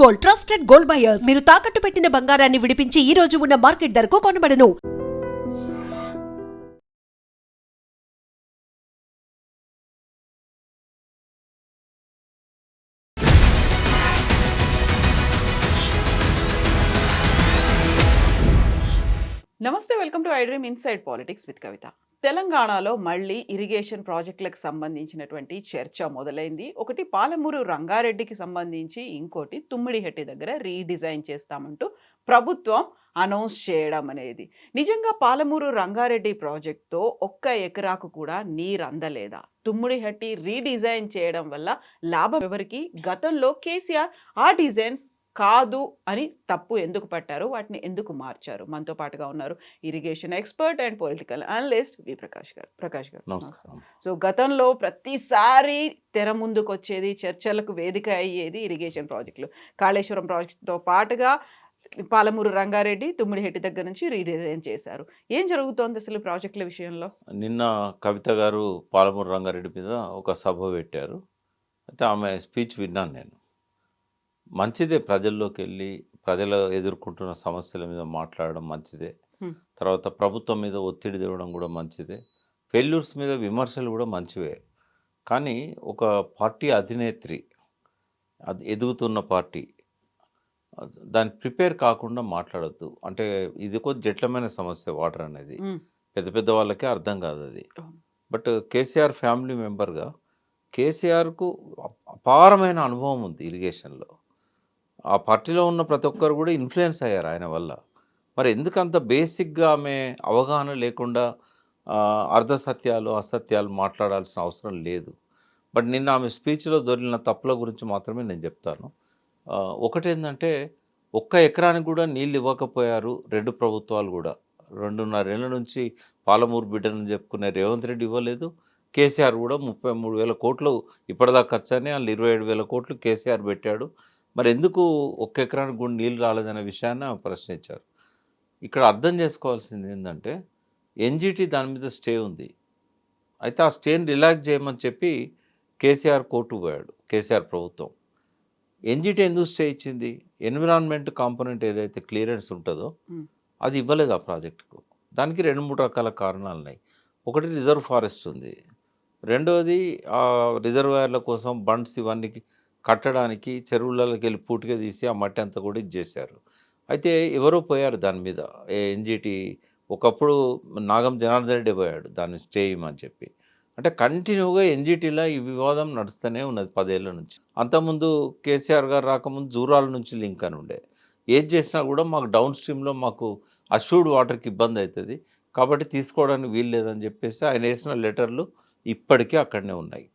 Gold, trusted gold buyers. మీరు తాకట్టు పెట్టిన బంగారాన్ని విడిపించి ఈ రోజు ఉన్న మార్కెట్ ధరకు కొనబడను. నమస్తే, welcome to I dream inside politics with Kavitha. తెలంగాణలో మళ్ళీ ఇరిగేషన్ ప్రాజెక్టులకు సంబంధించినటువంటి చర్చ మొదలైంది. ఒకటి పాలమూరు రంగారెడ్డికి సంబంధించి, ఇంకోటి తుమ్మిడిహెట్టి దగ్గర రీడిజైన్ చేస్తామంటూ ప్రభుత్వం అనౌన్స్ చేయడం అనేది. నిజంగా పాలమూరు రంగారెడ్డి ప్రాజెక్టుతో ఒక్క ఎకరాకు కూడా నీరు అందలేదా? తుమ్మిడిహెట్టి రీడిజైన్ చేయడం వల్ల లాభం ఎవరికి? గతంలో కేసీఆర్ ఆ డిజైన్స్ కాదు అని తప్పు ఎందుకు పట్టారు, వాటిని ఎందుకు మార్చారు? మనతో పాటుగా ఉన్నారు irrigation expert and political analyst V Prakash garu. నమస్కారం. సో గతంలో ప్రతిసారి తెర ముందుకు వచ్చేది, చర్చలకు వేదిక అయ్యేది ఇరిగేషన్ ప్రాజెక్టులు. కాళేశ్వరం ప్రాజెక్టుతో పాటుగా పాలమూరు రంగారెడ్డి, తుమ్మిడిహెట్టి దగ్గర నుంచి రీడిజైన్ చేశారు. ఏం జరుగుతోంది అసలు ప్రాజెక్టుల విషయంలో? నిన్న కవిత గారు పాలమూరు రంగారెడ్డి మీద ఒక సభ పెట్టారు. అయితే ఆమె స్పీచ్ విన్నాను నేను. మంచిదే, ప్రజల్లోకి వెళ్ళి ప్రజలు ఎదుర్కొంటున్న సమస్యల మీద మాట్లాడడం మంచిదే. తర్వాత ప్రభుత్వం మీద ఒత్తిడి తేవడం కూడా మంచిదే. ఫెయిల్యూర్స్ మీద విమర్శలు కూడా మంచివే. కానీ ఒక పార్టీ అధినేత్రి, అది ఎదుగుతున్న పార్టీ, దాన్ని ప్రిపేర్ కాకుండా మాట్లాడద్దు. అంటే ఇది కొంచెం జటిలమైన సమస్య వాటర్ అనేది. పెద్ద పెద్ద వాళ్ళకే అర్థం కాదు అది. బట్ కేసీఆర్ ఫ్యామిలీ మెంబర్గా కేసీఆర్కు అపారమైన అనుభవం ఉంది ఇరిగేషన్లో. ఆ పార్టీలో ఉన్న ప్రతి ఒక్కరు కూడా ఇన్ఫ్లుయెన్స్ అయ్యారు ఆయన వల్ల. మరి ఎందుకంత బేసిక్గా ఆమె అవగాహన లేకుండా అర్ధసత్యాలు అసత్యాలు మాట్లాడాల్సిన అవసరం లేదు. బట్ నిన్న ఆమె స్పీచ్లో దొరికిన తప్పుల గురించి మాత్రమే నేను చెప్తాను. ఒకటేంటంటే, ఒక్క ఎకరానికి కూడా నీళ్ళు ఇవ్వకపోయారు రెండు ప్రభుత్వాలు కూడా. 2.5 ఏళ్ళ నుంచి పాలమూరు బిడ్డను చెప్పుకునే రేవంత్ రెడ్డి ఇవ్వలేదు. కేసీఆర్ కూడా 33,000 కోట్లు ఇప్పటిదాకా ఖర్చు అని, వాళ్ళు 27,000 కోట్లు కేసీఆర్ పెట్టాడు. మరి ఎందుకు ఒక్క ఎకరానికి కూడా నీళ్ళు రాలేదనే విషయాన్ని ప్రశ్నించారు. ఇక్కడ అర్థం చేసుకోవాల్సింది ఏంటంటే, ఎన్జిటి దాని మీద స్టే ఉంది. అయితే ఆ స్టేని రిలాక్స్ చేయమని చెప్పి కేసీఆర్ కోర్టుకు పోయాడు, కేసీఆర్ ప్రభుత్వం. ఎన్జిటి ఎందుకు స్టే ఇచ్చింది? ఎన్విరాన్మెంట్ కాంపోనెంట్ ఏదైతే క్లియరెన్స్ ఉంటుందో అది ఇవ్వలేదు ఆ ప్రాజెక్టుకు. దానికి 2-3 రకాల కారణాలు ఉన్నాయి. ఒకటి, రిజర్వ్ ఫారెస్ట్ ఉంది. రెండవది, ఆ రిజర్వాయర్ల కోసం బండ్స్ ఇవన్నీ కట్టడానికి చెరువులకి వెళ్ళి పూటిగా తీసి ఆ మట్టి అంతా కూడా ఇచ్చేశారు. అయితే ఎవరో పోయారు దాని మీద. ఎన్జిటి ఒకప్పుడు నాగం జనార్దన్ రెడ్డి పోయాడు దాన్ని స్టే ఇవ్వమని చెప్పి. అంటే కంటిన్యూగా ఎన్జిటిలో ఈ వివాదం నడుస్తూనే ఉన్నది 10 ఏళ్ళ నుంచి. అంతకుముందు కేసీఆర్ గారు రాకముందు జూరాల నుంచి లింక్ అని ఉండే. ఏది చేసినా కూడా మాకు డౌన్ స్ట్రీమ్లో మాకు అష్యూర్డ్ వాటర్కి ఇబ్బంది అవుతుంది, కాబట్టి తీసుకోవడానికి వీలు లేదని చెప్పేసి ఆయన వేసిన లెటర్లు ఇప్పటికీ అక్కడనే ఉన్నాయి.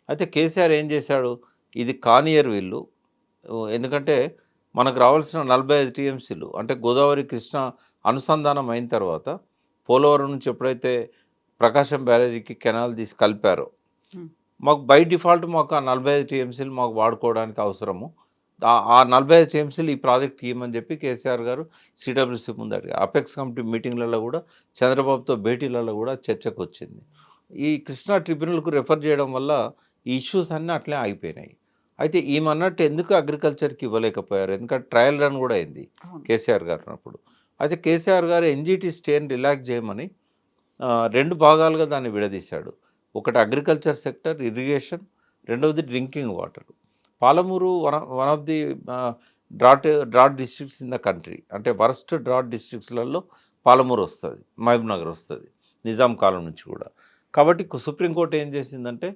అయితే కేసీఆర్ ఏం చేశాడు? ఇది కానియర్ వీళ్ళు. ఎందుకంటే మనకు రావాల్సిన 45 టీఎంసీలు అంటే గోదావరి కృష్ణ అనుసంధానం అయిన తర్వాత పోలవరం నుంచి ఎప్పుడైతే ప్రకాశం బ్యారేజీకి కెనాల్ తీసి కలిపారో, మాకు బై డిఫాల్ట్ మాకు ఆ 45 టీఎంసీలు మాకు వాడుకోవడానికి అవసరము. ఆ 45 టీఎంసీలు ఈ ప్రాజెక్ట్ ఇవ్వమని చెప్పి కేసీఆర్ గారు సిడబ్ల్యూసీ ముందు అడిగారు. అపెక్స్ కమిటీ మీటింగ్లలో కూడా, చంద్రబాబుతో భేటీలలో కూడా చర్చకు వచ్చింది. ఈ కృష్ణా ట్రిబ్యునల్కు రెఫర్ చేయడం వల్ల ఈ ఇష్యూస్ అన్నీ అట్లే ఆగిపోయినాయి. అయితే ఈమన్నట్టు ఎందుకు అగ్రికల్చర్కి ఇవ్వలేకపోయారు? ఎందుకంటే ట్రయల్ రన్ కూడా అయింది కేసీఆర్ గారు అన్నప్పుడు. అయితే కేసీఆర్ గారు ఎన్జిటి స్టేని రిలాక్స్ చేయమని 2 భాగాలుగా దాన్ని విడదీశాడు. ఒకటి అగ్రికల్చర్ సెక్టర్, ఇరిగేషన్. రెండవది drinking water. Palamuru one of the drought districts in the country. అంటే వరస్ట్ డ్రాట్ డిస్ట్రిక్ట్స్లలో పాలమూరు వస్తుంది, మహబూబ్ నగర్ వస్తుంది, నిజాం కాలం నుంచి కూడా. కాబట్టి సుప్రీంకోర్టు ఏం చేసిందంటే,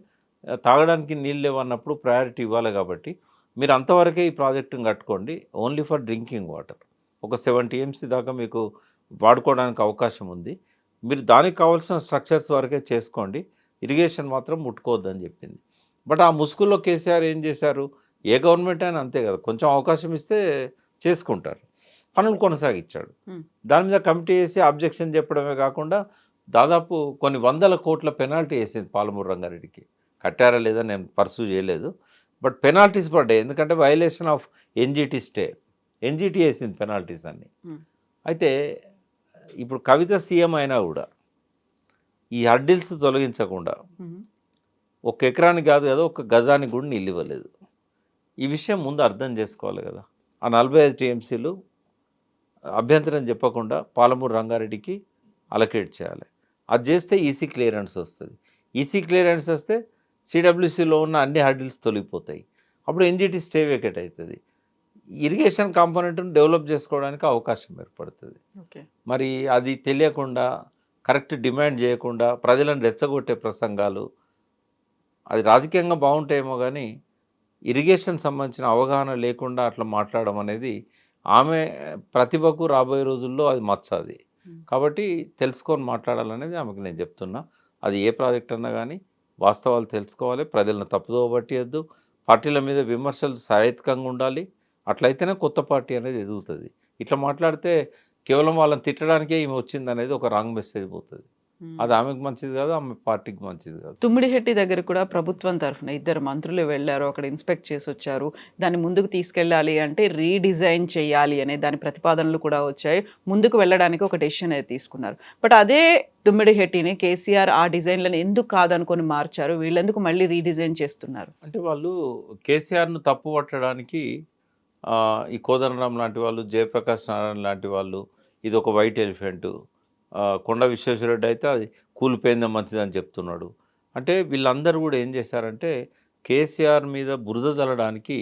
తాగడానికి నీళ్ళు లేవన్నప్పుడు ప్రయారిటీ ఇవ్వాలి కాబట్టి మీరు అంతవరకే ఈ ప్రాజెక్టును కట్టుకోండి, ఓన్లీ ఫర్ డ్రింకింగ్ వాటర్. ఒక 7 టీఎంసీ దాకా మీకు వాడుకోవడానికి అవకాశం ఉంది, మీరు దానికి కావాల్సిన స్ట్రక్చర్స్ వరకే చేసుకోండి, ఇరిగేషన్ మాత్రం ముట్టుకోవద్దని చెప్పింది. బట్ ఆ ముసుగులో కేసీఆర్ ఏం చేశారు? ఏ గవర్నమెంట్ అయినా అంతే కదా, కొంచెం అవకాశం ఇస్తే చేసుకుంటారు. పనులు కొనసాగించాడు. దాని మీద కమిటీ వేసి అబ్జెక్షన్ చెప్పడమే కాకుండా దాదాపు కొన్ని 100 కోట్ల పెనాల్టీ వేసింది పాలమూరు రంగారెడ్డికి. కట్టారా లేదా నేను పర్సూ చేయలేదు, బట్ పెనాల్టీస్ పడ్డాయి. ఎందుకంటే violation of NGT stay, NGT వేసింది పెనాల్టీస్ అన్ని. అయితే ఇప్పుడు కవిత సీఎం అయినా కూడా ఈ హర్డిల్స్ తొలగించకుండా ఒక ఎకరానికి కాదు కదా, ఒక గజానికి కూడా నీళ్ళు ఇవ్వలేదు. ఈ విషయం ముందు అర్థం చేసుకోవాలి కదా. ఆ 45 టీఎంసీలు అభ్యంతరం చెప్పకుండా పాలమూరు రంగారెడ్డికి అలొకేట్ చేయాలి. అది చేస్తే ఈసీ క్లియరెన్స్ వస్తుంది. ఈసీ క్లియరెన్స్ వస్తే సిడబ్ల్యూసీలో ఉన్న అన్ని హర్డిల్స్ తొలగిపోతాయి. అప్పుడు ఎన్జిటి స్టే వేకేట్ అవుతుంది. ఇరిగేషన్ కాంపోనెంట్ను డెవలప్ చేసుకోవడానికి అవకాశం ఏర్పడుతుంది. ఓకే. మరి అది తెలియకుండా కరెక్ట్ డిమాండ్ చేయకుండా ప్రజలను రెచ్చగొట్టే ప్రసంగాలు అది రాజకీయంగా బాగుంటాయేమో కానీ ఇరిగేషన్ సంబంధించిన అవగాహన లేకుండా అట్లా మాట్లాడడం అనేది ఆమె ప్రతిభకు రాబోయే రోజుల్లో అది మచ్చది. కాబట్టి తెలుసుకొని మాట్లాడాలనేది ఆమెకు నేను చెప్తున్నా. అది ఏ ప్రాజెక్ట్ అన్నా కానీ వాస్తవాలు తెలుసుకోవాలి, ప్రజలను తప్పుదోవ పట్టియద్దు, పార్టీల మీద విమర్శలు సాహిత్యంగా ఉండాలి. అట్లయితేనే కొత్త పార్టీ అనేది ఎదుగుతుంది. ఇట్లా మాట్లాడితే కేవలం వాళ్ళని తిట్టడానికే ఈమె వచ్చిందనేది ఒక రాంగ్ మెసేజ్ పోతుంది. అది ఆమెకు మంచిది కాదు, ఆమె పార్టీకి మంచిది కాదు. తుమ్మిడిహెట్టి దగ్గర కూడా ప్రభుత్వం తరఫున 2 మంత్రులు వెళ్ళారు, అక్కడ ఇన్స్పెక్ట్ చేసి వచ్చారు. దాన్ని ముందుకు తీసుకెళ్ళాలి అంటే రీడిజైన్ చేయాలి అనే దాని ప్రతిపాదనలు కూడా వచ్చాయి. ముందుకు వెళ్ళడానికి ఒక డెసిషన్ అయితే తీసుకున్నారు. బట్ అదే తుమ్మిడిహెట్టిని కేసీఆర్ ఆ డిజైన్లను ఎందుకు కాదనుకొని మార్చారు? వీళ్ళెందుకు మళ్ళీ రీడిజైన్ చేస్తున్నారు? అంటే వాళ్ళు కేసీఆర్ను తప్పు పట్టడానికి ఈ కోదండరాం లాంటి వాళ్ళు, జయప్రకాష్ నారాయణ లాంటి వాళ్ళు, ఇది ఒక వైట్ ఎలిఫెంటు, కొండ విశ్వేశ్వరరెడ్డి అయితే అది కూలిపోయిందే మంచిదని చెప్తున్నాడు. అంటే వీళ్ళందరూ కూడా ఏం చేశారంటే కేసీఆర్ మీద బురద చల్లడానికి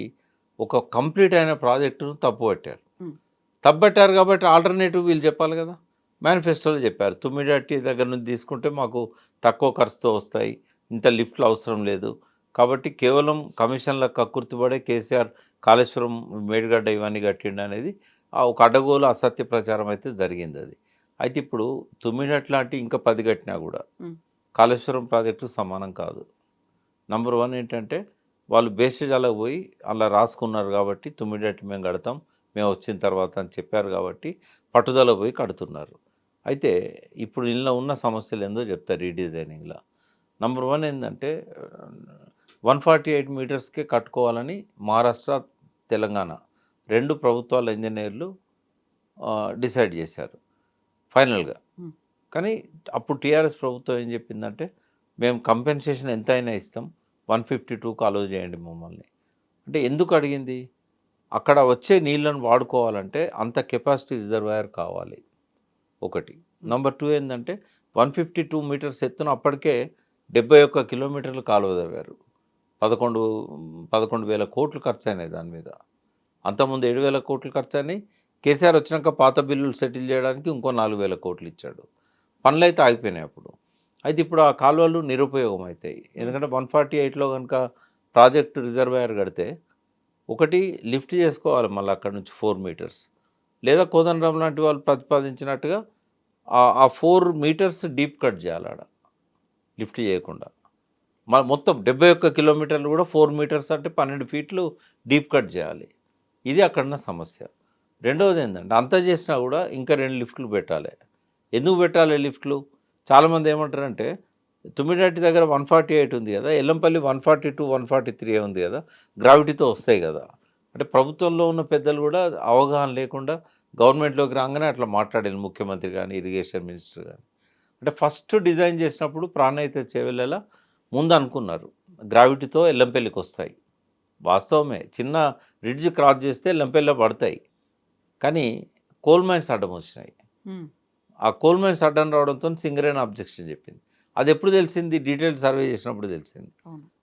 ఒక కంప్లీట్ అయిన ప్రాజెక్టును తప్పుపట్టారు. తప్పుపట్టారు కాబట్టి ఆల్టర్నేటివ్ వీళ్ళు చెప్పాలి కదా. మేనిఫెస్టోలో చెప్పారు, తుమ్మిడిహట్టి దగ్గర నుంచి తీసుకుంటే మాకు తక్కువ ఖర్చుతో వస్తాయి, ఇంత లిఫ్ట్లు అవసరం లేదు, కాబట్టి కేవలం కమిషన్ల కక్కుర్తిపడే కేసీఆర్ కాళేశ్వరం, మేడిగడ్డ ఇవన్నీ కట్టిండు అనేది ఒక అడ్డగోలు అసత్య ప్రచారం అయితే జరిగింది. అది అయితే ఇప్పుడు తుమ్మిడిహట్టి లాంటి ఇంకా 10 కట్టినా కూడా కాళేశ్వరం ప్రాజెక్టు సమానం కాదు. నంబర్ 1 ఏంటంటే వాళ్ళు బేస్టేజాలకు పోయి అలా రాసుకున్నారు కాబట్టి తుమ్మిడిహట్టి మేము కడతాం, మేము వచ్చిన తర్వాత అని చెప్పారు కాబట్టి పట్టుదల పోయి కడుతున్నారు. అయితే ఇప్పుడు ఇందులో ఉన్న సమస్యలు ఏందో చెప్తారు రీడిజైనింగ్లో. నంబర్ 1 ఏంటంటే 148 మీటర్స్కే కట్టుకోవాలని మహారాష్ట్ర, తెలంగాణ 2 ప్రభుత్వాల ఇంజనీర్లు డిసైడ్ చేశారు ఫైనల్గా. కానీ అప్పుడు టీఆర్ఎస్ ప్రభుత్వం ఏం చెప్పిందంటే మేము కంపెన్సేషన్ ఎంత అయినా ఇస్తాం, 152కు అలో చేయండి మమ్మల్ని. అంటే ఎందుకు అడిగింది? అక్కడ వచ్చే నీళ్ళను వాడుకోవాలంటే అంత కెపాసిటీ రిజర్వాయర్ కావాలి ఒకటి. నంబర్ 2 ఏంటంటే 152 మీటర్స్ ఎత్తున అప్పటికే 71 కిలోమీటర్లు కాలువ తవ్వారు. 11,000 కోట్లు ఖర్చు అయినాయి దాని మీద. అంతకుముందు 7,000 కోట్లు ఖర్చు అయినాయి. కేసీఆర్ వచ్చినాక పాత బిల్లులు సెటిల్ చేయడానికి ఇంకో 4,000 కోట్లు ఇచ్చాడు. పనులు అయితే ఆగిపోయినాయి అప్పుడు. అయితే ఇప్పుడు ఆ కాలువలు నిరుపయోగం అవుతాయి. ఎందుకంటే 148లో కనుక ప్రాజెక్టు రిజర్వాయర్ కడితే ఒకటి లిఫ్ట్ చేసుకోవాలి మళ్ళీ అక్కడ నుంచి 4 మీటర్స్, లేదా కోదండరాం లాంటి వాళ్ళు ప్రతిపాదించినట్టుగా ఆ 4 మీటర్స్ డీప్ కట్ చేయాలి ఆడ లిఫ్ట్ చేయకుండా. మొత్తం 71 కిలోమీటర్లు కూడా 4 మీటర్స్ అంటే 12 ఫీట్లు డీప్ కట్ చేయాలి. ఇది అక్కడున్న సమస్య. రెండవది ఏంటంటే అంతా చేసినా కూడా ఇంకా 2 లిఫ్ట్లు పెట్టాలి. ఎందుకు పెట్టాలి లిఫ్ట్లు? చాలామంది ఏమంటారంటే తుమ్మిడిహట్టి దగ్గర 148 ఉంది కదా, ఎల్లంపల్లి 142, 143 ఉంది కదా, గ్రావిటీతో వస్తాయి కదా. అంటే ప్రభుత్వంలో ఉన్న పెద్దలు కూడా అవగాహన లేకుండా గవర్నమెంట్లోకి రాగానే అట్లా మాట్లాడారు ముఖ్యమంత్రి కానీ, ఇరిగేషన్ మినిస్టర్ కానీ. అంటే ఫస్ట్ డిజైన్ చేసినప్పుడు ప్రాణహిత చేవెళ్ళేలా ముందు అనుకున్నారు గ్రావిటీతో ఎల్లంపల్లికి వస్తాయి. వాస్తవమే, చిన్న రిడ్జ్ క్రాస్ చేస్తే ఎల్లంపల్లిలో పడతాయి. కానీ కోల్ మైన్స్ అడ్డం వచ్చినాయి. ఆ కోల్ మైన్స్ అడ్డం రావడంతో సింగరేణి అబ్జెక్షన్ చెప్పింది. అది ఎప్పుడు తెలిసింది? డీటెయిల్ సర్వే చేసినప్పుడు తెలిసింది.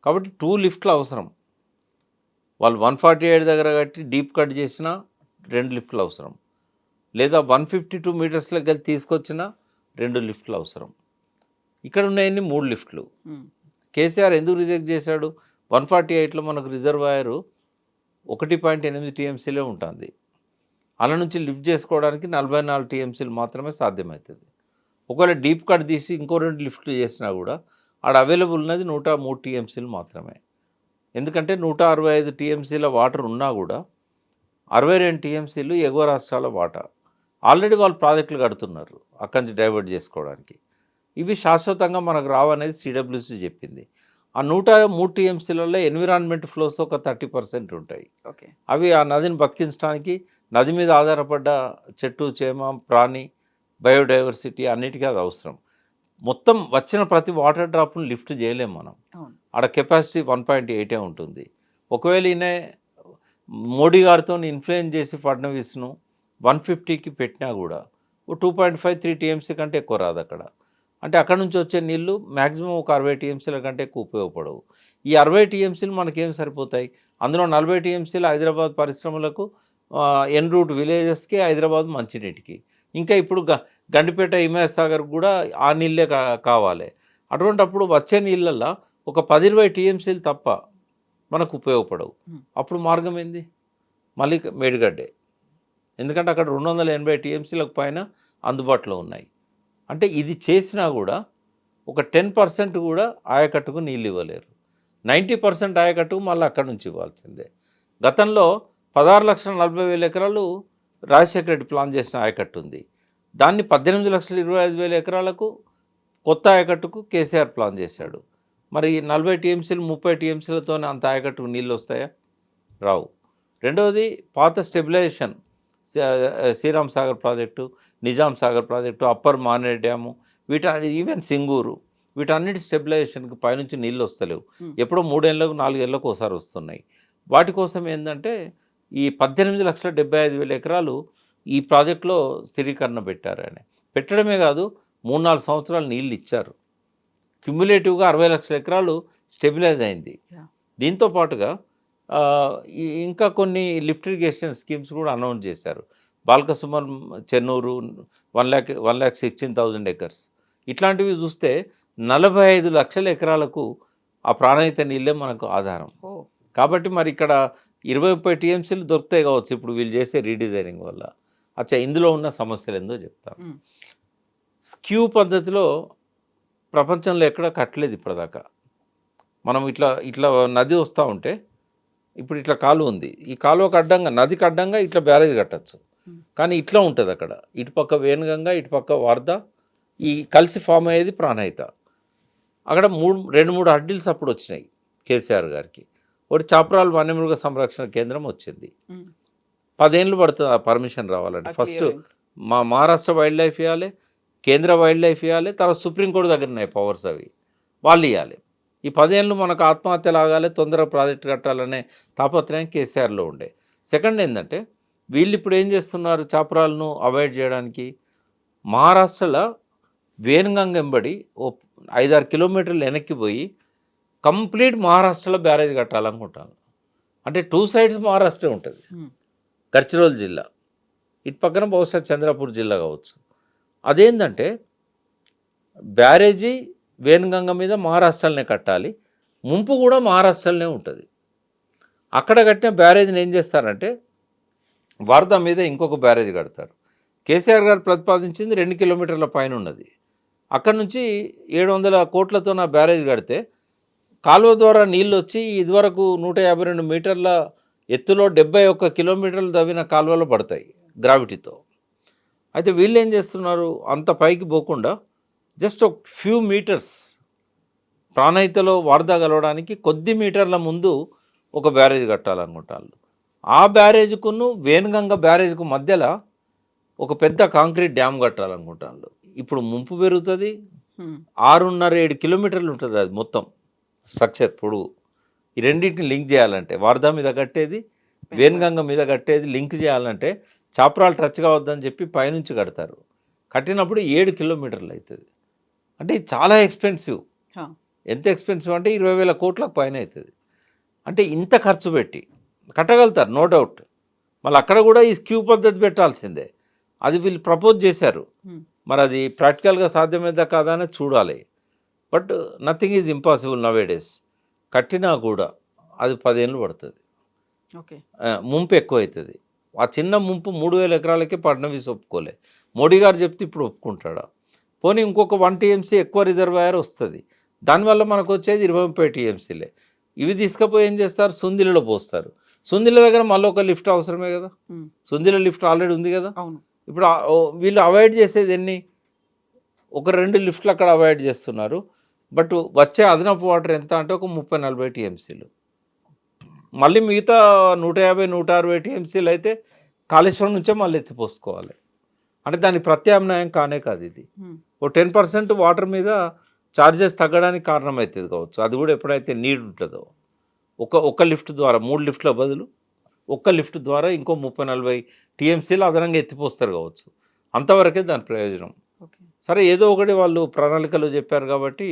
కాబట్టి 2 లిఫ్ట్లు అవసరం. వాళ్ళు 148 దగ్గర కట్టి డీప్ కట్ చేసినా 2 లిఫ్ట్లు అవసరం, లేదా 152 మీటర్స్లోకి వెళ్ళి తీసుకొచ్చినా 2 లిఫ్ట్లు అవసరం. ఇక్కడ ఉన్నాయన్ని 3 లిఫ్ట్లు. కేసీఆర్ ఎందుకు రిజెక్ట్ చేశాడు? 148లో మనకు రిజర్వాయరు 1.8 టీఎంసీలే ఉంటుంది. అలా నుంచి లిఫ్ట్ చేసుకోవడానికి 44 టీఎంసీలు మాత్రమే సాధ్యమవుతుంది. ఒకవేళ డీప్ కట్ తీసి ఇంకో 2 లిఫ్ట్లు చేసినా కూడా ఆడ అవైలబుల్ ఉన్నది 103 టీఎంసీలు మాత్రమే. ఎందుకంటే 165 టీఎంసీల వాటర్ ఉన్నా కూడా 62 టీఎంసీలు ఎగువ రాష్ట్రాల వాటా. ఆల్రెడీ వాళ్ళు ప్రాజెక్టులు కడుతున్నారు అక్కడి నుంచి డైవర్ట్ చేసుకోవడానికి. ఇవి శాశ్వతంగా మనకు రావనేది సిడబ్ల్యూసీ చెప్పింది. ఆ 103 టీఎంసీలలో ఎన్విరాన్మెంట్ ఫ్లోస్ ఒక 30% ఉంటాయి. ఓకే. అవి ఆ నదిని బతికించడానికి, నది మీద ఆధారపడ్డ చెట్టు, చేమ, ప్రాణి, బయోడైవర్సిటీ అన్నిటికీ అది అవసరం. మొత్తం వచ్చిన ప్రతి వాటర్ డ్రాప్ను లిఫ్ట్ చేయలేము మనం. ఆడ కెపాసిటీ 1.8 ఉంటుంది. ఒకవేళ ఈయన మోడీ గారితో ఇన్ఫ్లుయెన్స్ చేసి ఫడ్నవీస్ను 150కి పెట్టినా కూడా 2.5-3 టీఎంసీ కంటే ఎక్కువ రాదు అక్కడ. అంటే అక్కడ నుంచి వచ్చే నీళ్లు మ్యాక్సిమం ఒక 60 టీఎంసీల కంటే ఎక్కువ ఉపయోగపడవు. ఈ 60 టీఎంసీలు మనకేం సరిపోతాయి? అందులో 40 టీఎంసీలు హైదరాబాద్ పరిశ్రమలకు, ఎన్ రూట్ విలేజెస్కి, హైదరాబాద్ మంచినీటికి. ఇంకా ఇప్పుడు గండిపేట హిమాయత్ సాగర్ కూడా ఆ నీళ్ళే కావాలి. అటువంటప్పుడు వచ్చే నీళ్ళల్లో ఒక 10-20 టీఎంసీలు తప్ప మనకు ఉపయోగపడవు. అప్పుడు మార్గం ఏంది? మళ్ళీ మేడిగడ్డే. ఎందుకంటే అక్కడ 280 టీఎంసీలకు పైన అందుబాటులో ఉన్నాయి. అంటే ఇది చేసినా కూడా ఒక 10% కూడా ఆయకట్టుకు నీళ్ళు ఇవ్వలేరు. 90% ఆయకట్టుకు మళ్ళీ అక్కడ నుంచి ఇవ్వాల్సిందే. గతంలో 16,40,000 ఎకరాలు రాజశేఖర రెడ్డి ప్లాన్ చేసిన ఆయకట్టు ఉంది. దాన్ని 18,25,000 ఎకరాలకు కొత్త ఆయకట్టుకు కేసీఆర్ ప్లాన్ చేశాడు. మరి 40 టీఎంసీలు 30 టీఎంసీలతోనే అంత ఆయకట్టుకు నీళ్ళు వస్తాయా? రావు. రెండవది పాత stabilisation, Sriram Sagar project, Nizam Sagar project, upper Maner dam, even Singur, వీటన్నిటి స్టెబిలైజేషన్కి పైనుంచి నీళ్ళు వస్తలేవు. ఎప్పుడో 3 ఏళ్ళకు 4 ఏళ్ళకు ఒకసారి వస్తున్నాయి. వాటి కోసం ఏంటంటే ఈ 18,75,000 ఎకరాలు ఈ ప్రాజెక్టులో స్థిరీకరణ పెట్టారు. ఆయన పెట్టడమే కాదు, 3-4 సంవత్సరాలు నీళ్ళు ఇచ్చారు. క్యుములేటివ్గా 60 లక్షల ఎకరాలు స్టెబిలైజ్ అయింది. దీంతో పాటుగా ఇంకా కొన్ని లిఫ్ట్ ఇరిగేషన్ స్కీమ్స్ కూడా అనౌన్స్ చేశారు. బాల్కసుమన్ చెన్నూరు 1,16,000 ఎకర్స్. ఇట్లాంటివి చూస్తే 45 లక్షల ఎకరాలకు ఆ ప్రాణహిత నీళ్ళే మనకు ఆధారం. కాబట్టి మరి ఇక్కడ 20-30 టీఎంసీలు దొరుకుతాయి కావచ్చు ఇప్పుడు వీళ్ళు చేసే రీడిజైనింగ్ వల్ల. అచ్చా, ఇందులో ఉన్న సమస్యలు ఏందో చెప్తాను. స్క్యూ పద్ధతిలో ప్రపంచంలో ఎక్కడ కట్టలేదు ఇప్పటిదాకా. మనం ఇట్లా నది వస్తూ ఉంటే, ఇప్పుడు ఇట్లా కాలువ ఉంది, ఈ కాలువకు అడ్డంగా, నదికి అడ్డంగా ఇట్లా బ్యారేజ్ కట్టచ్చు. కానీ ఇట్లా ఉంటుంది అక్కడ, ఇటుపక్క వేణుగంగా, ఇటుపక్క వార్ద, ఈ కలిసి ఫామ్ అయ్యేది ప్రాణహిత. అక్కడ 2-3 హడ్డిల్స్ అప్పుడు వచ్చినాయి కేసీఆర్ గారికి. ఒకటి చాప్రాల్ వన్యమృగ సంరక్షణ కేంద్రం వచ్చింది. 10 ఏళ్ళు పడుతుంది ఆ పర్మిషన్ రావాలంటే. ఫస్ట్ మహారాష్ట్ర వైల్డ్ లైఫ్ ఇవ్వాలి, కేంద్ర వైల్డ్ లైఫ్ ఇవ్వాలి, తర్వాత సుప్రీంకోర్టు దగ్గర ఉన్నాయి పవర్స్, అవి వాళ్ళు ఇవ్వాలి. ఈ 10 ఏళ్ళు మనకు ఆత్మహత్య లాగాలి, తొందరగా ప్రాజెక్ట్ కట్టాలనే తాపత్రయం కేసీఆర్లో ఉండే. సెకండ్ ఏంటంటే వీళ్ళు ఇప్పుడు ఏం చేస్తున్నారు, చాపరాలను అవాయిడ్ చేయడానికి మహారాష్ట్రలో వేణుగంగ వెంబడి 5-6 కిలోమీటర్లు వెనక్కి పోయి కంప్లీట్ మహారాష్ట్రలో బ్యారేజ్ కట్టాలనుకుంటాను. అంటే 2 సైడ్స్ మహారాష్ట్ర ఉంటుంది. గడ్చిరోల్ జిల్లా ఇటు పక్కన బహుశా చంద్రపూర్ జిల్లా కావచ్చు. అదేంటంటే బ్యారేజీ వేణుగంగ మీద మహారాష్ట్రలోనే కట్టాలి, ముంపు కూడా మహారాష్ట్రలోనే ఉంటుంది. అక్కడ కట్టిన బ్యారేజ్ని ఏం చేస్తారంటే వార్దా మీద ఇంకొక బ్యారేజ్ కడతారు. కేసీఆర్ గారు ప్రతిపాదించింది 2 కిలోమీటర్ల పైన ఉన్నది. అక్కడ నుంచి 700 కోట్లతో నా బ్యారేజ్ కడితే కాలువ ద్వారా నీళ్ళు వచ్చి ఇదివరకు 152 మీటర్ల ఎత్తులో 71 కిలోమీటర్లు తవ్విన కాలువలో పడతాయి గ్రావిటీతో. అయితే వీళ్ళు ఏం చేస్తున్నారు, అంత పైకి పోకుండా జస్ట్ ఒక ఫ్యూ మీటర్స్ ప్రాణహితలో వార్దా కలవడానికి కొద్ది మీటర్ల ముందు ఒక బ్యారేజ్ కట్టాలనుకుంటారు. ఆ బ్యారేజ్కును వేణుగంగ బ్యారేజ్కు మధ్యలో ఒక పెద్ద కాంక్రీట్ డ్యామ్ కట్టాలనుకుంటారు. ఇప్పుడు ముంపు పెరుగుతుంది. 6.5-7 కిలోమీటర్లు ఉంటుంది అది మొత్తం స్ట్రక్చర్ పొడుగు. ఈ రెండింటిని లింక్ చేయాలంటే, వార్దా మీద కట్టేది వేణుగంగ మీద కట్టేది లింక్ చేయాలంటే చాపరాలు టచ్ కావద్దని చెప్పి పైనుంచి కడతారు. కట్టినప్పుడు 7 కిలోమీటర్లు అవుతుంది. అంటే ఇది చాలా ఎక్స్పెన్సివ్. ఎంత ఎక్స్పెన్సివ్ అంటే 20,000 కోట్లకు పైన అవుతుంది. అంటే ఇంత ఖర్చు పెట్టి కట్టగలుగుతారు, నో డౌట్. మళ్ళీ అక్కడ కూడా ఈ స్క్యూ పద్ధతి పెట్టాల్సిందే. అది వీళ్ళు ప్రపోజ్ చేశారు. మరి అది ప్రాక్టికల్గా సాధ్యమైందా కాదా అనేది చూడాలి. But nothing is impossible now A days. కట్టినా కూడా అది 10 ఏళ్ళు పడుతుంది. ముంపు ఎక్కువ అవుతుంది. ఆ చిన్న ముంపు 3,000 ఎకరాలకే ఫడ్నవీస్ ఒప్పుకోలే. మోడీ గారు చెప్తే ఇప్పుడు ఒప్పుకుంటాడా? పోనీ ఇంకొక 1 టీఎంసీ ఎక్కువ రిజర్వాయర్ వస్తుంది. దానివల్ల మనకు వచ్చేది 20-30 టీఎంసీలే. ఇవి తీసుకుపోయి ఏం చేస్తారు, సుందిలలో పోస్తారు. సుందిల దగ్గర మళ్ళీ ఒక లిఫ్ట్ అవసరమే కదా. సుందిల లిఫ్ట్ ఆల్రెడీ ఉంది కదా. ఇప్పుడు వీళ్ళు అవాయిడ్ చేసేది ఎన్ని, 1-2 లిఫ్ట్లు అక్కడ అవాయిడ్ చేస్తున్నారు. బట్ వచ్చే అదనపు వాటర్ ఎంత అంటే ఒక 30-40 టీఎంసీలు. మళ్ళీ మిగతా 150-160 టీఎంసీలు అయితే కాళేశ్వరం నుంచే మళ్ళీ ఎత్తిపోసుకోవాలి. అంటే దాని ప్రత్యామ్నాయం కానే కాదు ఇది. ఓ 10% వాటర్ మీద ఛార్జెస్ తగ్గడానికి కారణమవుతుంది కావచ్చు. అది కూడా ఎప్పుడైతే నీడ్ ఉంటుందో, ఒక లిఫ్ట్ ద్వారా 3 లిఫ్ట్ల బదులు ఒక్క లిఫ్ట్ ద్వారా ఇంకో 30-40 టీఎంసీలు అదనంగా ఎత్తిపోస్తారు కావచ్చు. అంతవరకే దాని ప్రయోజనం. ఓకే. సరే ఏదో ఒకటి వాళ్ళు ప్రణాళికలో చెప్పారు కాబట్టి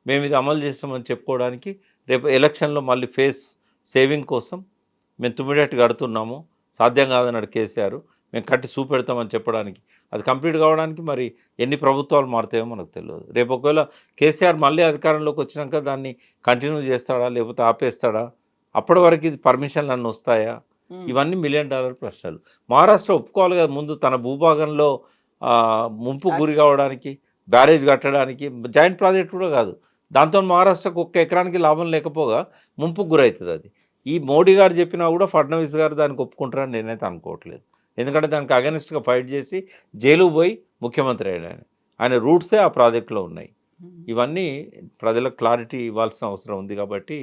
మేము ఇది అమలు చేస్తామని చెప్పుకోవడానికి రేపు ఎలక్షన్లో మళ్ళీ ఫేస్ సేవింగ్ కోసం మేము తుమ్మిడేట్టు కడుతున్నాము, సాధ్యం కాదన్నాడు కేసీఆర్, మేము కట్టి చూపెడతామని చెప్పడానికి, అది కంప్లీట్ కావడానికి మరి ఎన్ని ప్రభుత్వాలు మారుతాయో మనకు తెలియదు. రేపు ఒకవేళ కేసీఆర్ మళ్ళీ అధికారంలోకి వచ్చినాక దాన్ని కంటిన్యూ చేస్తాడా లేకపోతే ఆపేస్తాడా, అప్పటి వరకు ఇది పర్మిషన్లు అన్నీ వస్తాయా, ఇవన్నీ $1 మిలియన్ ప్రశ్నలు. మహారాష్ట్ర ఒప్పుకోవాలి కదా ముందు తన భూభాగంలో ముంపు గురి కావడానికి బ్యారేజ్ కట్టడానికి, జాయింట్ ప్రాజెక్ట్ కూడా కాదు, దాంతో మహారాష్ట్రకు ఒక్క ఎకరానికి లాభం లేకపోగా ముంపుకు గురవుతుంది అది. ఈ మోడీ గారు చెప్పినా కూడా ఫడ్నవీస్ గారు దానికి ఒప్పుకుంటారని నేనైతే అనుకోవట్లేదు. ఎందుకంటే దానికి అగెనిస్ట్గా ఫైట్ చేసి జైలుకు పోయి ముఖ్యమంత్రి అయ్యాడు ఆయన రూట్సే ఆ ప్రాజెక్టులో ఉన్నాయి. ఇవన్నీ ప్రజలకు క్లారిటీ ఇవ్వాల్సిన అవసరం ఉంది. కాబట్టి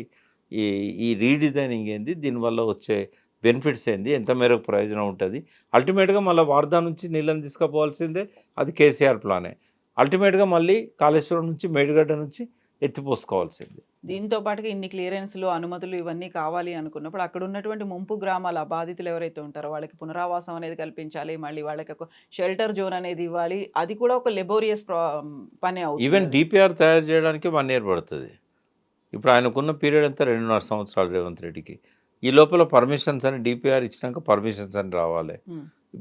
ఈ ఈ రీడిజైనింగ్ ఏంది, దీనివల్ల వచ్చే బెనిఫిట్స్ ఏంది, ఎంత మేరకు ప్రయోజనం ఉంటుంది, అల్టిమేట్గా మళ్ళీ వార్దా నుంచి నీళ్ళని తీసుకుపోవాల్సిందే, అది కేసీఆర్ ప్లానే. అల్టిమేట్గా మళ్ళీ కాళేశ్వరం నుంచి మేడిగడ్డ నుంచి ఎత్తిపోసుకోవాల్సింది. దీంతో పాటుగా ఇన్ని క్లియరెన్స్‌లు, అనుమతులు ఇవన్నీ కావాలి అనుకున్నప్పుడు అక్కడ ఉన్నటువంటి ముంపు గ్రామాల బాధితులు ఎవరైతే ఉంటారో వాళ్ళకి పునరావాసం అనేది కల్పించాలి. మళ్ళీ వాళ్ళకి ఒక షెల్టర్ జోన్ అనేది ఇవ్వాలి. అది కూడా ఒక లెబోరియస్ పనే అవుతుంది. ఈవెన్ డిపిఆర్ తయారు చేయడానికి 1 ఇయర్ పడుతుంది. ఇప్పుడు ఆయనకున్న పీరియడ్ అంతా 2.5 సంవత్సరాలు రేవంత్ రెడ్డికి. ఈ లోపల పర్మిషన్స్ అని డిపిఆర్ ఇచ్చినాక పర్మిషన్స్ అని రావాలి.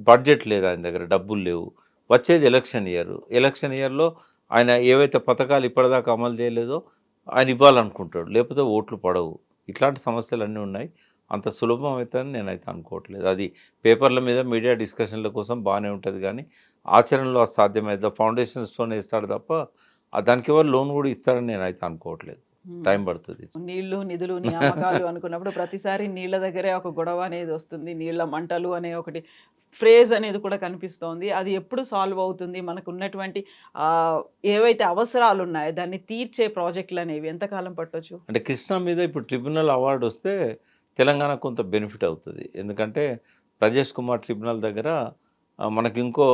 బడ్జెట్ లేదు ఆయన దగ్గర, డబ్బులు లేవు. వచ్చేది ఎలక్షన్ ఇయర్. ఎలక్షన్ ఇయర్లో ఆయన ఏవైతే పథకాలు ఇప్పటిదాకా అమలు చేయలేదో ఆయన ఇవ్వాలనుకుంటాడు, లేకపోతే ఓట్లు పడవు. ఇట్లాంటి సమస్యలన్నీ ఉన్నాయి. అంత సులభం అవుతుందని నేనైతే అనుకోవట్లేదు. అది పేపర్ల మీద మీడియా డిస్కషన్ల కోసం బాగానే ఉంటుంది, కానీ ఆచరణలో అది సాధ్యమైతే ఫౌండేషన్ స్టోన్ వేస్తాడు తప్ప దానికి ఎవరు లోన్ కూడా ఇస్తారని నేనైతే అనుకోవట్లేదు. టైం పడుతుంది. నీళ్లు, నిధులు, నియామకాలు అనుకున్నప్పుడు ప్రతిసారి నీళ్ళ దగ్గరే ఒక గొడవ అనేది వస్తుంది. నీళ్ళ మంటలు అనే ఒకటి ఫ్రేజ్ అనేది కూడా కనిపిస్తోంది. అది ఎప్పుడు సాల్వ్ అవుతుంది? మనకు ఉన్నటువంటి ఏవైతే అవసరాలు ఉన్నాయో దాన్ని తీర్చే ప్రాజెక్టులు అనేవి ఎంతకాలం పట్టొచ్చు? అంటే కృష్ణా మీద ఇప్పుడు ట్రిబ్యునల్ అవార్డు వస్తే తెలంగాణ కొంత బెనిఫిట్ అవుతుంది. ఎందుకంటే రాజేష్ కుమార్ ట్రిబ్యునల్ దగ్గర మనకి ఇంకో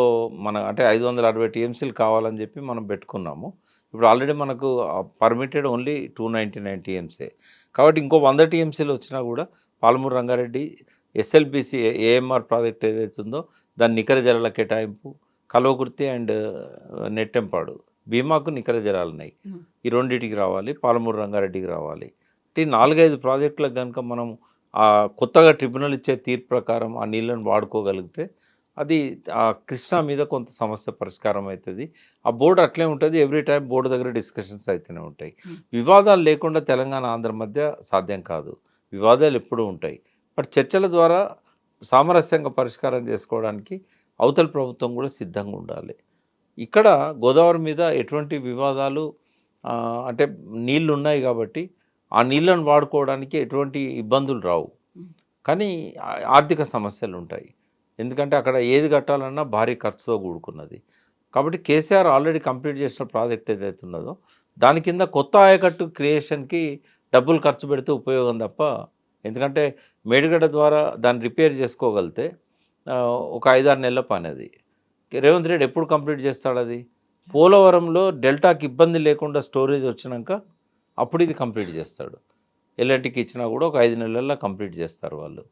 అంటే 560 టీఎంసీలు కావాలని చెప్పి మనం పెట్టుకున్నాము. ఇప్పుడు ఆల్రెడీ మనకు పర్మిటెడ్ ఓన్లీ 299 టీఎంసీ. కాబట్టి ఇంకో 100 టీఎంసీలు వచ్చినా కూడా Palamuru Rangareddy SLBC AMR project ఏదైతే ఉందో దాని నికర జలాల కేటాయింపు, కల్వకుర్తి అండ్ నెట్టెంపాడు భీమాకు నికర జలాలు ఉన్నాయి. ఈ రెండింటికి రావాలి, పాలమూరు రంగారెడ్డికి రావాలి. ఈ 4-5 ప్రాజెక్టులకు కనుక మనం కొత్తగా ట్రిబ్యునల్ ఇచ్చే తీర్పు ప్రకారం ఆ నీళ్ళను వాడుకోగలిగితే అది కృష్ణా మీద కొంత సమస్య పరిష్కారం అవుతుంది. ఆ బోర్డు అట్లే ఉంటుంది, ఎవ్రీ టైం బోర్డు దగ్గర డిస్కషన్స్ అయితేనే ఉంటాయి. వివాదాలు లేకుండా తెలంగాణ ఆంధ్ర మధ్య సాధ్యం కాదు, వివాదాలు ఎప్పుడూ ఉంటాయి. బట్ చర్చల ద్వారా సామరస్యంగా పరిష్కారం చేసుకోవడానికి అవతల ప్రభుత్వం కూడా సిద్ధంగా ఉండాలి. ఇక్కడ గోదావరి మీద ఎటువంటి వివాదాలు అంటే నీళ్ళు ఉన్నాయి కాబట్టి ఆ నీళ్ళను వాడుకోవడానికి ఎటువంటి ఇబ్బందులు రావు, కానీ ఆర్థిక సమస్యలు ఉంటాయి. ఎందుకంటే అక్కడ ఏది కట్టాలన్నా భారీ ఖర్చుతో కూడుకున్నది. కాబట్టి కేసీఆర్ ఆల్రెడీ కంప్లీట్ చేసిన ప్రాజెక్ట్ ఏదైతే ఉన్నదో దాని కింద కొత్త ఆయకట్టు క్రియేషన్కి డబ్బులు ఖర్చు పెడితే ఉపయోగం తప్ప, ఎందుకంటే మేడిగడ్డ ద్వారా దాన్ని రిపేర్ చేసుకోగలిగితే ఒక 5-6 నెలల పని అది. రేవంత్ రెడ్డి ఎప్పుడు కంప్లీట్ చేస్తాడు అది? పోలవరంలో డెల్టాకి ఇబ్బంది లేకుండా స్టోరేజ్ వచ్చినాక అప్పుడు ఇది కంప్లీట్ చేస్తాడు. ఎల్ఎన్టీకి ఇచ్చినా కూడా ఒక 5 నెలల్లో కంప్లీట్ చేస్తారు వాళ్ళు.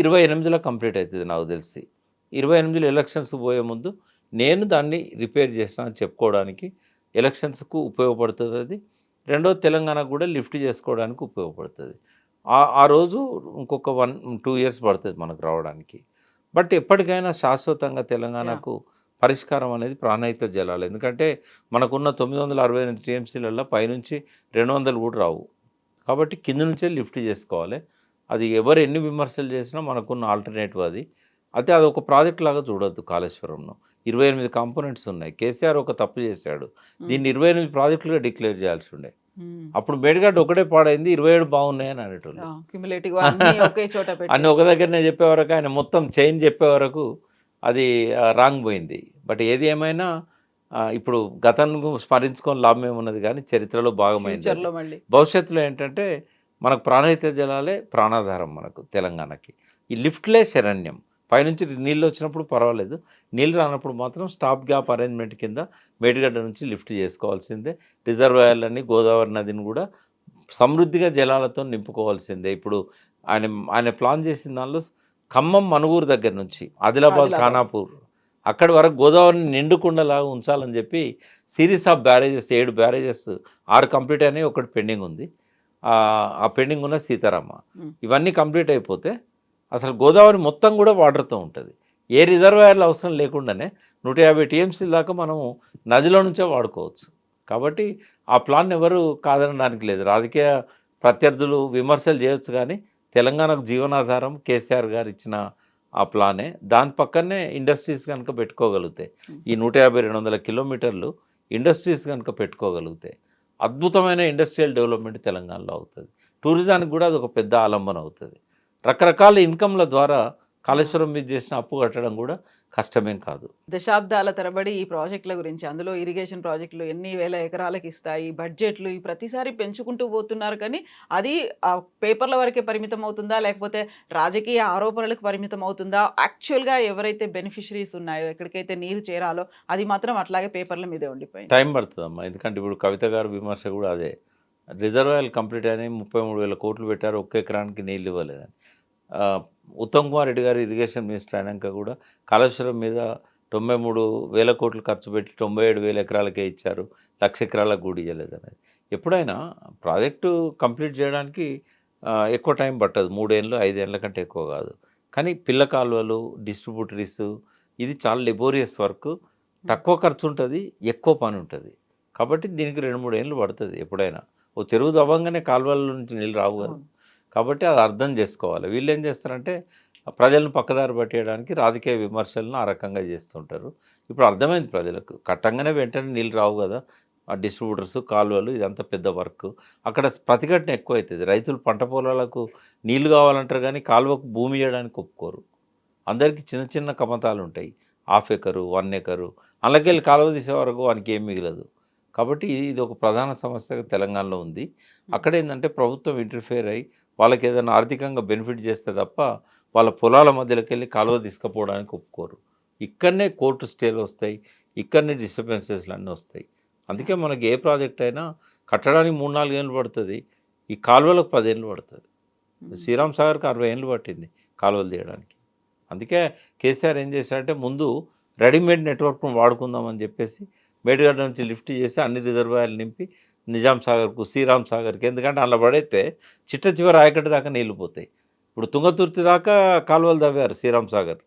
28లో కంప్లీట్ అవుతుంది నాకు తెలిసి. 28లో ఎలక్షన్స్ పోయే ముందు నేను దాన్ని రిపేర్ చేసిన అని చెప్పుకోవడానికి ఎలక్షన్స్కు ఉపయోగపడుతుంది అది. రెండోది తెలంగాణకు కూడా లిఫ్ట్ చేసుకోవడానికి ఉపయోగపడుతుంది. ఆ రోజు ఇంకొక 1-2 ఇయర్స్ పడుతుంది మనకు రావడానికి. బట్ ఎప్పటికైనా శాశ్వతంగా తెలంగాణకు పరిష్కారం అనేది ప్రాణహిత జలాలు. ఎందుకంటే మనకున్న 968 టీఎంసీలలో పైనుంచి 200 కూడా రావు. కాబట్టి కింద నుంచే లిఫ్ట్ చేసుకోవాలి. అది ఎవరు ఎన్ని విమర్శలు చేసినా మనకున్న ఆల్టర్నేటివ్ అది. అయితే అది ఒక ప్రాజెక్ట్ లాగా చూడొద్దు. కాళేశ్వరంలో 28 కాంపోనెంట్స్ ఉన్నాయి. కేసీఆర్ ఒక తప్పు చేశాడు, దీన్ని 28 ప్రాజెక్టులుగా డిక్లేర్ చేయాల్సి ఉండే. అప్పుడు మేడిగడ్డ ఒకటే పాడైంది, 27 బాగున్నాయని అనేటోళ్ళు. అన్ని ఒక దగ్గరనే చెప్పే వరకు, ఆయన మొత్తం చైన్ చెప్పే వరకు అది రాంగ్ పోయింది. బట్ ఏది ఏమైనా ఇప్పుడు గతాన్ని స్మరించుకొని లాభం ఏమున్నది, కానీ చరిత్రలో భాగమైంది. భవిష్యత్తులో ఏంటంటే మనకు ప్రాణహిత జలాలే ప్రాణాధారం మనకు తెలంగాణకి. ఈ లిఫ్ట్లే శరణ్యం. పైనుంచి నీళ్ళు వచ్చినప్పుడు పర్వాలేదు, నీళ్ళు రానప్పుడు మాత్రం స్టాప్ గ్యాప్ అరేంజ్మెంట్ కింద మేడిగడ్డ నుంచి లిఫ్ట్ చేసుకోవాల్సిందే. రిజర్వాయర్లని, గోదావరి నదిని కూడా సమృద్ధిగా జలాలతో నింపుకోవాల్సిందే. ఇప్పుడు ఆయన ఆయన ప్లాన్ చేసిన దానిలో ఖమ్మం మనుగూరు దగ్గర నుంచి ఆదిలాబాద్ ఖానాపూర్ అక్కడి వరకు గోదావరిని నిండుకుండలాగా ఉంచాలని చెప్పి series of barrages 7 barrages 6 complete అయినాయి, ఒకటి పెండింగ్ ఉంది. ఆ పెండింగ్ ఉన్న సీతారామ. ఇవన్నీ కంప్లీట్ అయిపోతే అసలు గోదావరి మొత్తం కూడా వాటర్తో ఉంటుంది. ఏ రిజర్వాయర్లు అవసరం లేకుండానే 150 టీఎంసీల దాకా మనము నదిలో నుంచే వాడుకోవచ్చు. కాబట్టి ఆ ప్లాన్ ఎవరు కాదనడానికి లేదు. రాజకీయ ప్రత్యర్థులు విమర్శలు చేయొచ్చు, కానీ తెలంగాణకు జీవనాధారం కేసీఆర్ గారు ఇచ్చిన ఆ ప్లానే. దాని పక్కనే ఇండస్ట్రీస్ కనుక పెట్టుకోగలిగితే, ఈ 150-200 కిలోమీటర్లు ఇండస్ట్రీస్ కనుక పెట్టుకోగలిగితే అద్భుతమైన ఇండస్ట్రియల్ డెవలప్మెంట్ తెలంగాణలో అవుతుంది. టూరిజానికి కూడా అది ఒక పెద్ద ఆలంబన అవుతుంది. రకరకాల ఇన్కమ్ల ద్వారా కాళేశ్వరం మీద చేసిన అప్పు కట్టడం కూడా కష్టమేం కాదు. దశాబ్దాల తరబడి ఈ ప్రాజెక్టుల గురించి, అందులో ఇరిగేషన్ ప్రాజెక్టులు ఎన్ని వేల ఎకరాలకు ఇస్తాయి, బడ్జెట్లు ఈ ప్రతిసారి పెంచుకుంటూ పోతున్నారు. కానీ అది ఆ పేపర్ల వరకే పరిమితం అవుతుందా, లేకపోతే రాజకీయ ఆరోపణలకు పరిమితం అవుతుందా? యాక్చువల్గా ఎవరైతే బెనిఫిషరీస్ ఉన్నాయో, ఎక్కడికైతే నీరు చేరాలో అది మాత్రం అట్లాగే పేపర్ల మీదే ఉండిపోయింది. టైం పడుతుందమ్మా. ఎందుకంటే ఇప్పుడు కవిత గారు విమర్శ కూడా అదే, రిజర్వాయర్లు కంప్లీట్ అయినాయి, 33,000 కోట్లు పెట్టారు, ఒక్క ఎకరానికి నీళ్ళు ఇవ్వలేదని. ఉత్తమ్ కుమార్ రెడ్డి గారు ఇరిగేషన్ మినిస్టర్ అయినాక కూడా కాళేశ్వరం మీద 93,000 కోట్లు ఖర్చు పెట్టి 97,000 ఎకరాలకే ఇచ్చారు, 1,00,000 ఎకరాలకు కూడా ఇవ్వలేదనేది. ఎప్పుడైనా ప్రాజెక్టు కంప్లీట్ చేయడానికి ఎక్కువ టైం పట్టదు, 3 ఏళ్ళు 5 ఏళ్ళ కంటే ఎక్కువ కాదు. కానీ పిల్ల కాలువలు, డిస్ట్రిబ్యూటరీస్, ఇది చాలా లెబోరియస్ వర్క్, తక్కువ ఖర్చు ఉంటుంది, ఎక్కువ పని ఉంటుంది. కాబట్టి దీనికి 2-3 ఏళ్ళు పడుతుంది. ఎప్పుడైనా ఓ చెరువు దవ్వంగానే కాలువల నుంచి నీళ్ళు రావు కదా. కాబట్టి అది అర్థం చేసుకోవాలి. వీళ్ళు ఏం చేస్తారంటే ప్రజలను పక్కదారి పట్టేయడానికి రాజకీయ విమర్శలను ఆ రకంగా చేస్తుంటారు. ఇప్పుడు అర్థమైంది ప్రజలకు, కట్టంగానే వెంటనే నీళ్ళు రావు కదా, ఆ డిస్ట్రిబ్యూటర్స్, కాలువలు, ఇదంతా పెద్ద వర్క్. అక్కడ ప్రతిఘటన ఎక్కువ అవుతుంది. రైతులు పంట పొలాలకు నీళ్లు కావాలంటారు, కానీ కాలువకు భూమి ఇవ్వడానికి ఒప్పుకోరు. అందరికీ చిన్న చిన్న కమతాలు ఉంటాయి, 1/2 ఎకరు 1 ఎకరు, అలాగెళ్ళి కాలువ తీసే వరకు వానికి ఏం మిగలదు. కాబట్టి ఇది ఒక ప్రధాన సమస్యగా తెలంగాణలో ఉంది. అక్కడ ఏంటంటే ప్రభుత్వం ఇంటర్ఫియర్ అయ్యి వాళ్ళకి ఏదైనా ఆర్థికంగా బెనిఫిట్ చేస్తే తప్ప వాళ్ళ పొలాల మధ్యలోకి వెళ్ళి కాలువ తీసుకుపోవడానికి ఒప్పుకోరు. ఇక్కడనే కోర్టు స్టేలు వస్తాయి, ఇక్కడనే డిస్టర్బెన్సెస్లు అన్నీ వస్తాయి. అందుకే మనకి ఏ ప్రాజెక్ట్ అయినా కట్టడానికి 3-4 ఏళ్ళు పడుతుంది, ఈ కాలువలకు 10 ఏళ్ళు పడుతుంది. శ్రీరామ్ సాగర్కి 60 ఏళ్ళు పట్టింది కాలువలు తీయడానికి. అందుకే కేసీఆర్ ఏం చేశారంటే ముందు రెడీమేడ్ నెట్వర్క్ను వాడుకుందామని చెప్పేసి మేడిగడ్డ నుంచి లిఫ్ట్ చేసి అన్ని రిజర్వాయర్లు నింపి నిజాం సాగర్కు, శ్రీరామ్ సాగర్కి, ఎందుకంటే అలా పడైతే చిట్ట చివరి ఆయకట్టు దాకా నీళ్ళు పోతాయి. ఇప్పుడు తుంగతుర్తి దాకా కాలువలు తవ్వారు శ్రీరామ్ సాగర్,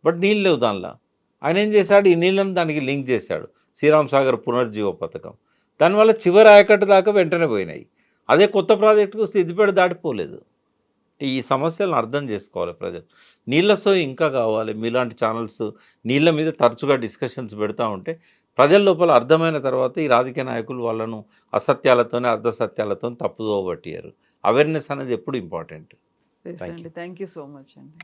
బట్ నీళ్ళు లేవు దానిలో. ఆయన ఏం చేశాడు, ఈ నీళ్ళను దానికి లింక్ చేశాడు, శ్రీరామ్ సాగర్ పునర్జీవ పథకం. దానివల్ల చివరి ఆయకట్టు దాకా వెంటనే పోయినాయి. అదే కొత్త ప్రాజెక్టుకు సిద్దిపేట దాటిపోలేదు. ఈ సమస్యలను అర్థం చేసుకోవాలి ప్రజలు. నీళ్ళ సో ఇంకా కావాలి. మీలాంటి ఛానల్స్ నీళ్ళ మీద తరచుగా డిస్కషన్స్ పెడతా ఉంటే ప్రజల లోపల అర్థమైన తర్వాత ఈ రాజకీయ నాయకులు వాళ్ళను అసత్యాలతోనే అర్ధసత్యాలతో తప్పుదోవ పట్టారు. అవేర్నెస్ అనేది ఎప్పుడు important. Thank you so much అండి.